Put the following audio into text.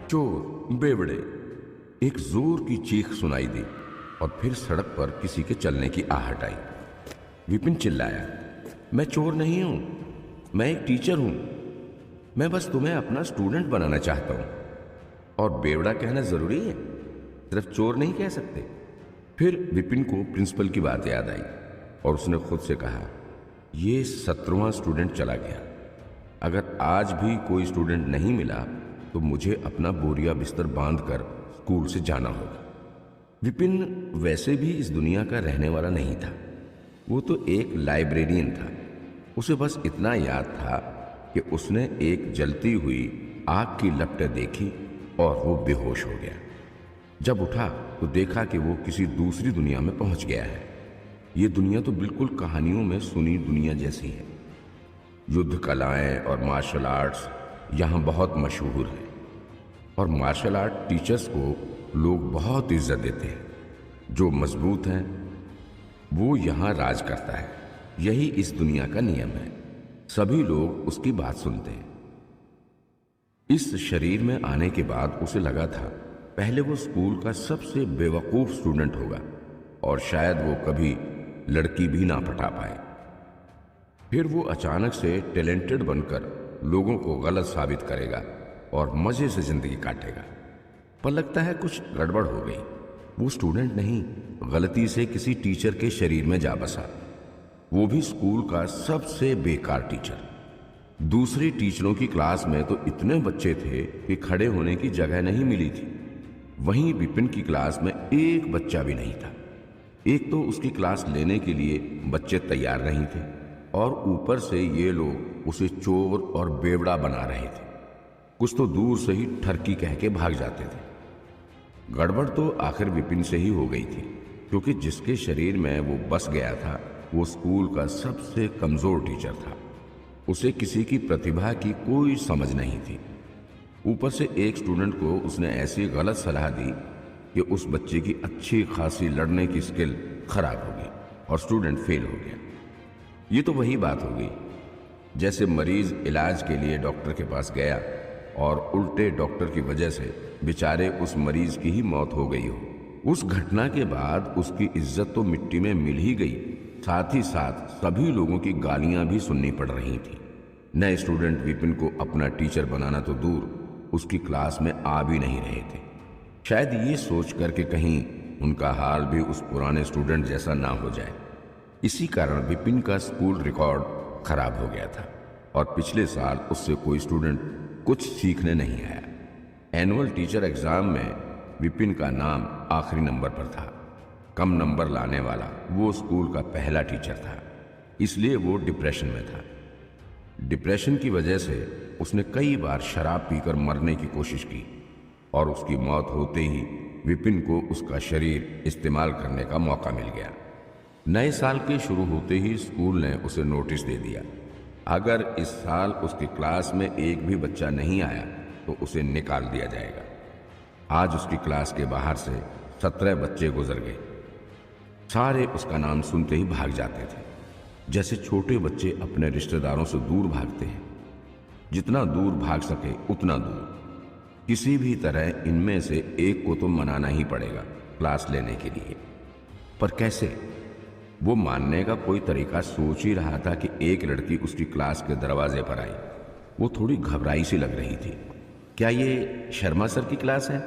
चोर, बेवड़े। एक जोर की चीख सुनाई दी और फिर सड़क पर किसी के चलने की आहट आई। विपिन चिल्लाया, मैं चोर नहीं हूं, मैं एक टीचर हूं। मैं बस तुम्हें अपना स्टूडेंट बनाना चाहता हूं। और बेवड़ा कहना जरूरी है? सिर्फ चोर नहीं कह सकते। फिर विपिन को प्रिंसिपल की बात याद आई और उसने खुद से कहा, ये 17वां स्टूडेंट चला गया। अगर आज भी कोई स्टूडेंट नहीं मिला तो मुझे अपना बोरिया बिस्तर बांधकर स्कूल से जाना होगा। विपिन वैसे भी इस दुनिया का रहने वाला नहीं था। वो तो एक लाइब्रेरियन था। उसे बस इतना याद था कि उसने एक जलती हुई आग की लपटें देखी और वो बेहोश हो गया। जब उठा तो देखा कि वो किसी दूसरी दुनिया में पहुंच गया है। ये दुनिया तो बिल्कुल कहानियों में सुनी दुनिया जैसी है। युद्ध कलाएं और मार्शल आर्ट्स यहाँ बहुत मशहूर है और मार्शल आर्ट टीचर्स को लोग बहुत इज्जत देते हैं। जो मजबूत हैं वो यहाँ राज करता है। यही इस दुनिया का नियम है। सभी लोग उसकी बात सुनते हैं। इस शरीर में आने के बाद उसे लगा था पहले वो स्कूल का सबसे बेवकूफ स्टूडेंट होगा और शायद वो कभी लड़की भी ना पटा पाए। फिर वो अचानक से टैलेंटेड बनकर लोगों को गलत साबित करेगा और मजे से जिंदगी काटेगा। पर लगता है कुछ गड़बड़ हो गई। वो स्टूडेंट नहीं, गलती से किसी टीचर के शरीर में जा बसा, वो भी स्कूल का सबसे बेकार टीचर। दूसरी टीचरों की क्लास में तो इतने बच्चे थे कि खड़े होने की जगह नहीं मिली थी। वहीं विपिन की क्लास में एक बच्चा भी नहीं था। एक तो उसकी क्लास लेने के लिए बच्चे तैयार नहीं थे और ऊपर से ये लोग उसे चोर और बेवड़ा बना रहे थे। कुछ तो दूर से ही ठरकी कह के भाग जाते थे। गड़बड़ तो आखिर विपिन से ही हो गई थी, क्योंकि जिसके शरीर में वो बस गया था वो स्कूल का सबसे कमजोर टीचर था। उसे किसी की प्रतिभा की कोई समझ नहीं थी। ऊपर से एक स्टूडेंट को उसने ऐसी गलत सलाह दी कि उस बच्चे की अच्छी खासी लड़ने की स्किल खराब हो गई और स्टूडेंट फेल हो गया। ये तो वही बात हो गई जैसे मरीज इलाज के लिए डॉक्टर के पास गया और उल्टे डॉक्टर की वजह से बेचारे उस मरीज की ही मौत हो गई हो। उस घटना के बाद उसकी इज्जत तो मिट्टी में मिल ही गई, साथ ही साथ सभी लोगों की गालियां भी सुननी पड़ रही थी। नए स्टूडेंट विपिन को अपना टीचर बनाना तो दूर, उसकी क्लास में आ भी नहीं रहे थे। शायद ये सोच कर के कहीं उनका हाल भी उस पुराने स्टूडेंट जैसा ना हो जाए। इसी कारण विपिन का स्कूल रिकॉर्ड खराब हो गया था और पिछले साल उससे कोई स्टूडेंट कुछ सीखने नहीं आया। एनुअल टीचर एग्जाम में विपिन का नाम आखिरी नंबर पर था। कम नंबर लाने वाला वो स्कूल का पहला टीचर था, इसलिए वो डिप्रेशन में था। डिप्रेशन की वजह से उसने कई बार शराब पीकर मरने की कोशिश की और उसकी मौत होते ही विपिन को उसका शरीर इस्तेमाल करने का मौका मिल गया। नए साल के शुरू होते ही स्कूल ने उसे नोटिस दे दिया, अगर इस साल उसकी क्लास में एक भी बच्चा नहीं आया तो उसे निकाल दिया जाएगा। आज उसकी क्लास के बाहर से 17 बच्चे गुजर गए। सारे उसका नाम सुनते ही भाग जाते थे, जैसे छोटे बच्चे अपने रिश्तेदारों से दूर भागते हैं। जितना दूर भाग सके उतना दूर। किसी भी तरह इनमें से एक को तो मनाना ही पड़ेगा क्लास लेने के लिए। पर कैसे? वो मानने का कोई तरीका सोच ही रहा था कि एक लड़की उसकी क्लास के दरवाजे पर आई। वो थोड़ी घबराई सी लग रही थी। क्या ये शर्मा सर की क्लास है?